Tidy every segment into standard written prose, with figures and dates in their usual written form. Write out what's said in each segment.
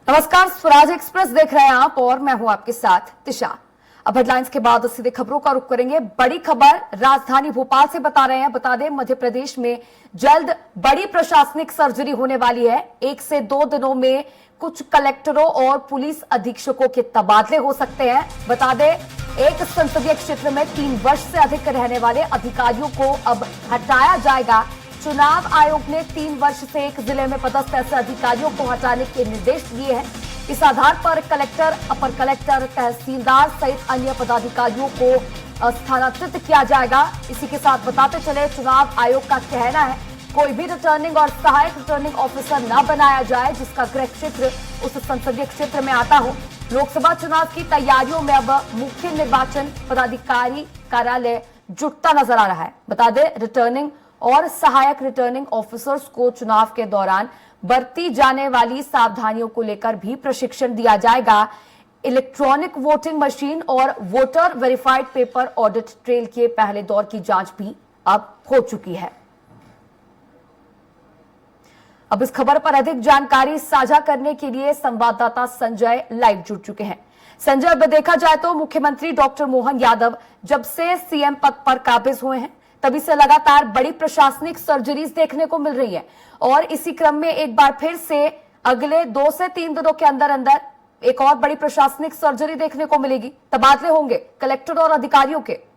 नमस्कार, स्वराज एक्सप्रेस देख रहे हैं आप और मैं हूं आपके साथ तिशा। अब हेडलाइंस के बाद सीधे खबरों का रुख करेंगे। बड़ी खबर राजधानी भोपाल से बता रहे हैं। बता दें, मध्य प्रदेश में जल्द बड़ी प्रशासनिक सर्जरी होने वाली है। 1 से 2 दिनों में कुछ कलेक्टरों और पुलिस अधीक्षकों के तबादले हो सकते हैं। बता दें, एक संसदीय क्षेत्र में 3 वर्ष से अधिक रहने वाले अधिकारियों को अब हटाया जाएगा। चुनाव आयोग ने 3 वर्ष से एक जिले में पदस्थ ऐसे अधिकारियों को हटाने के निर्देश दिए हैं। इस आधार पर कलेक्टर, अपर कलेक्टर, तहसीलदार सहित अन्य पदाधिकारियों को स्थानांतरित किया जाएगा। इसी के साथ बताते चले, चुनाव आयोग का कहना है कोई भी रिटर्निंग और सहायक रिटर्निंग ऑफिसर न बनाया जाए जिसका गृह क्षेत्र उस संसदीय क्षेत्र में आता हो। लोकसभा चुनाव की तैयारियों में अब मुख्य निर्वाचन पदाधिकारी कार्यालय जुटता नजर आ रहा है। बता दें, रिटर्निंग और सहायक रिटर्निंग ऑफिसर्स को चुनाव के दौरान बरती जाने वाली सावधानियों को लेकर भी प्रशिक्षण दिया जाएगा। इलेक्ट्रॉनिक वोटिंग मशीन और voter verified paper audit trail के पहले दौर की जांच भी अब हो चुकी है। अब इस खबर पर अधिक जानकारी साझा करने के लिए संवाददाता संजय लाइव जुड़ चुके हैं। संजय, अब देखा जाए तो मुख्यमंत्री डॉक्टर मोहन यादव जब से सीएम पद पर काबिज हुए हैं तभी से लगातार बड़ी प्रशासनिक सर्जरीज देखने को मिल रही है और इसी क्रम में एक बार फिर से अगले 2 से 3 दिनों के अंदर अंदर एक और बड़ी प्रशासनिक सर्जरी देखने को मिलेगी। तबादले होंगे कलेक्टर और अधिकारियों के।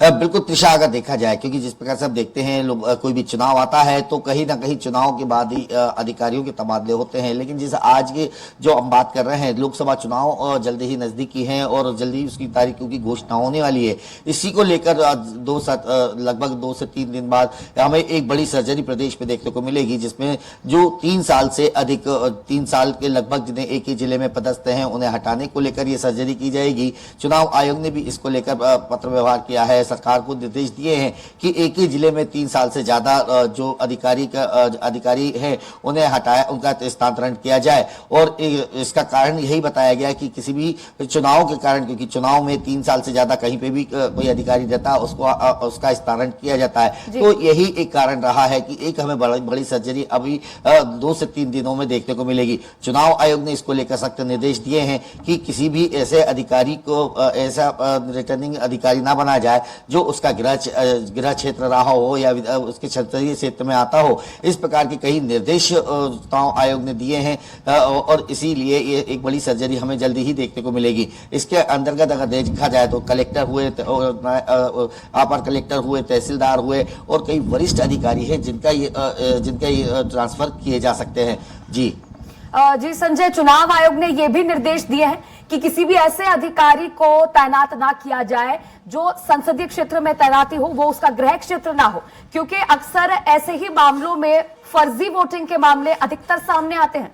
बिल्कुल त्रिशा, अगर देखा जाए, क्योंकि जिस प्रकार से हम देखते हैं लोग, कोई भी चुनाव आता है तो कहीं ना कहीं चुनाव के बाद ही अधिकारियों के तबादले होते हैं। लेकिन जिस आज के जो हम बात कर रहे हैं, लोकसभा चुनाव जल्दी ही नजदीकी हैं और जल्दी उसकी तारीखों की घोषणा होने वाली है। इसी को लेकर लगभग 2 से 3 दिन बाद हमें एक बड़ी सर्जरी प्रदेश में देखने को मिलेगी, जिसमें जो 3 साल से अधिक 3 साल के लगभग जिन्हें एक ही जिले में पदस्थ हैं उन्हें हटाने को लेकर यह सर्जरी की जाएगी। चुनाव आयोग ने भी इसको लेकर पत्र व्यवहार किया है, सरकार को निर्देश दिए हैं कि एक ही जिले में 3 साल से ज्यादा जो अधिकारी हैं उन्हें हटाया, उनका स्थानांतरण किया जाए। और इसका कारण यही बताया गया कि किसी भी चुनाव के कारण, क्योंकि चुनाव में 3 साल से ज्यादा कहीं पे भी कोई अधिकारी रहता है उसका स्थानांतरण किया जाता है। तो यही एक कारण रहा है कि एक हमें बड़ी सर्जरी अभी 2 से 3 दिनों में देखने को मिलेगी। चुनाव आयोग ने इसको लेकर सख्त निर्देश दिए हैं कि किसी भी ऐसे अधिकारी को ऐसा रिटर्निंग अधिकारी ना बनाया जाए जो उसका गृह क्षेत्र रहा हो या उसके संसदीय क्षेत्र में आता हो। इस प्रकार के कई निर्देश चुनाव आयोग ने दिए हैं और इसीलिए ये एक बड़ी सर्जरी हमें जल्दी ही देखने को मिलेगी। इसके अंतर्गत अगर देखा जाए तो कलेक्टर हुए, अपर कलेक्टर हुए, तहसीलदार हुए और कई वरिष्ठ अधिकारी हैं जिनका ये ट्रांसफर किए जा सकते हैं। जी संजय, चुनाव आयोग ने यह भी निर्देश दिए हैं कि किसी भी ऐसे अधिकारी को तैनात ना किया जाए जो संसदीय क्षेत्र में तैनाती हो वो उसका गृह क्षेत्र ना हो, क्योंकि अक्सर ऐसे ही मामलों में फर्जी वोटिंग के मामले अधिकतर सामने आते हैं।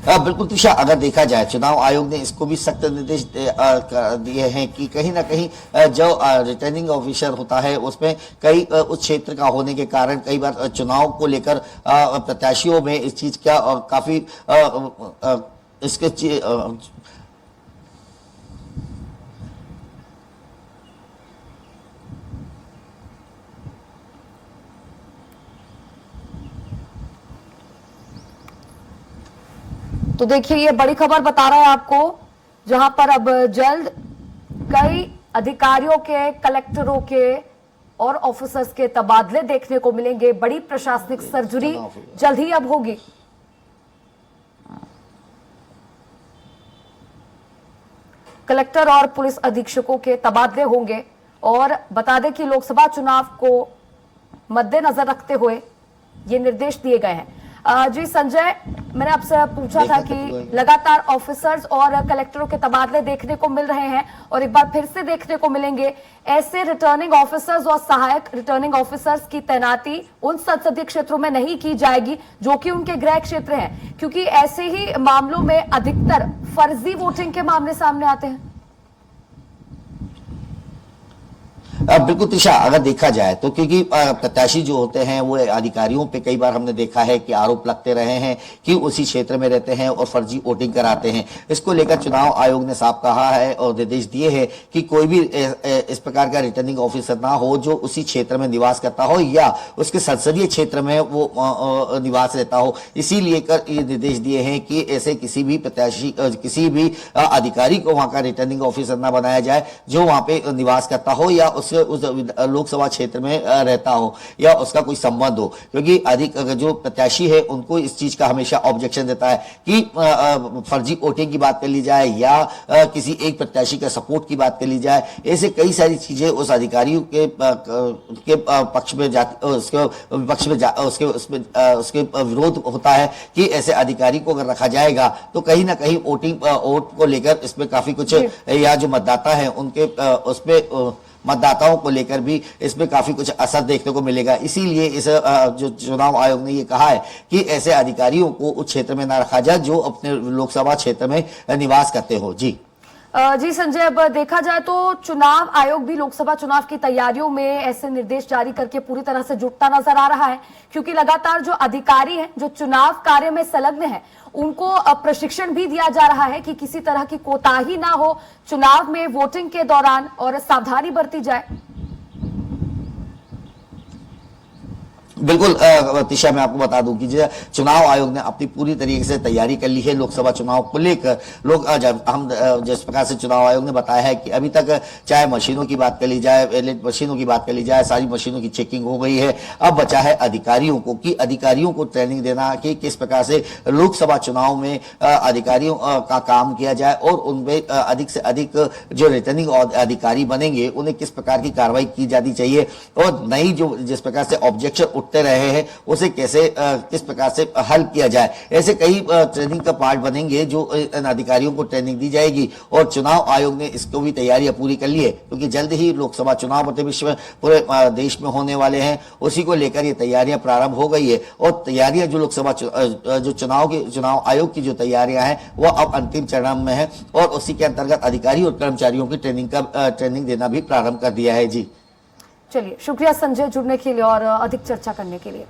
बिल्कुल त्रिशा, अगर देखा जाए चुनाव आयोग ने इसको भी सख्त निर्देश दिए हैं कि कहीं ना कहीं जो रिटर्निंग ऑफिसर होता है उसमें कई उस क्षेत्र का होने के कारण कई बार चुनाव को लेकर प्रत्याशियों में इस चीज का काफी इसके तो देखिए, ये बड़ी खबर बता रहा है आपको, जहां पर अब जल्द कई अधिकारियों के, कलेक्टरों के और ऑफिसर्स के तबादले देखने को मिलेंगे। बड़ी प्रशासनिक सर्जरी जल्द ही अब होगी। कलेक्टर और पुलिस अधीक्षकों के तबादले होंगे और बता दें कि लोकसभा चुनाव को मद्देनजर रखते हुए ये निर्देश दिए गए हैं। जी संजय, मैंने आपसे पूछा था कि लगातार ऑफिसर्स और कलेक्टरों के तबादले देखने को मिल रहे हैं और एक बार फिर से देखने को मिलेंगे। ऐसे रिटर्निंग ऑफिसर्स और सहायक रिटर्निंग ऑफिसर्स की तैनाती उन संसदीय क्षेत्रों में नहीं की जाएगी जो कि उनके गृह क्षेत्र हैं, क्योंकि ऐसे ही मामलों में अधिकतर फर्जी वोटिंग के मामले सामने आते हैं। बिल्कुल त्रिशा, अगर देखा जाए तो क्योंकि प्रत्याशी जो होते हैं वो अधिकारियों पे कई बार हमने देखा है कि आरोप लगते रहे हैं कि उसी क्षेत्र में रहते हैं और फर्जी वोटिंग कराते हैं। इसको लेकर चुनाव आयोग ने साफ कहा है और निर्देश दिए हैं कि कोई भी इस प्रकार का रिटर्निंग ऑफिसर ना हो जो उसी क्षेत्र में निवास करता हो या उसके संसदीय क्षेत्र में वो निवास रहता हो। इसीलिए कर ये निर्देश दिए हैं कि ऐसे किसी भी प्रत्याशी किसी भी अधिकारी को वहां का रिटर्निंग ऑफिसर ना बनाया जाए जो वहां पे निवास करता हो या उस लोकसभा क्षेत्र में रहता हो या उसका कोई संबंध हो, क्योंकि अधिक जो प्रत्याशी है उनको इस चीज का हमेशा ऑब्जेक्शन देता है कि फर्जी वोटिंग की बात कर ली जाए या किसी एक प्रत्याशी का सपोर्ट की बात कर ली जाए। ऐसे कई सारी चीजें उस अधिकारियों के पक्ष में जाती, उसके विपक्ष में उसके विरोध होता है कि ऐसे अधिकारी को अगर रखा जाएगा तो कहीं ना कहीं वोट को लेकर इसमें काफी कुछ या जो मतदाता है उनके उसमें मतदाताओं को लेकर भी इसमें काफी कुछ असर देखने को मिलेगा। इसीलिए इस जो चुनाव आयोग ने ये कहा है कि ऐसे अधिकारियों को उस क्षेत्र में ना रखा जाए जो अपने लोकसभा क्षेत्र में निवास करते हो। जी जी संजय, अब देखा जाए तो चुनाव आयोग भी लोकसभा चुनाव की तैयारियों में ऐसे निर्देश जारी करके पूरी तरह से जुटता नजर आ रहा है, क्योंकि लगातार जो अधिकारी हैं जो चुनाव कार्य में संलग्न हैं उनको प्रशिक्षण भी दिया जा रहा है कि किसी तरह की कोताही ना हो चुनाव में वोटिंग के दौरान और सावधानी बरती जाए। बिल्कुल तिशा, मैं आपको बता दूं कि चुनाव आयोग ने अपनी पूरी तरीके से तैयारी कर ली है लोकसभा चुनाव को लेकर। हम जिस प्रकार से चुनाव आयोग ने बताया है कि अभी तक चाहे मशीनों की बात कर ली जाए, बैलेट मशीनों की बात कर ली जाए, सारी मशीनों की चेकिंग हो गई है। अब बचा है अधिकारियों को कि अधिकारियों को ट्रेनिंग देना कि किस प्रकार से लोकसभा चुनाव में अधिकारियों का काम किया जाए और उनमें अधिक से अधिक जो रिटर्निंग अधिकारी बनेंगे उन्हें किस प्रकार की कार्रवाई की जानी चाहिए और नई जो जिस प्रकार से ऑब्जेक्शन रहे हैं उसे कैसे किस प्रकार से हल किया जाए। ऐसे कई ट्रेनिंग का पार्ट बनेंगे जो इन अधिकारियों को ट्रेनिंग दी जाएगी और चुनाव आयोग ने इसको भी तैयारियां पूरी कर ली है, क्योंकि जल्द ही लोकसभा चुनाव पूरे विश्व में पूरे देश में होने वाले हैं। उसी को लेकर ये तैयारियां प्रारंभ हो गई है और तैयारियां जो लोकसभा जो चुनाव आयोग की जो तैयारियां हैं वो अब अंतिम चरण में है और उसी के अंतर्गत अधिकारी और कर्मचारियों की ट्रेनिंग देना भी प्रारंभ कर दिया है। जी चलिए, शुक्रिया संजय जुड़ने के लिए और अधिक चर्चा करने के लिए।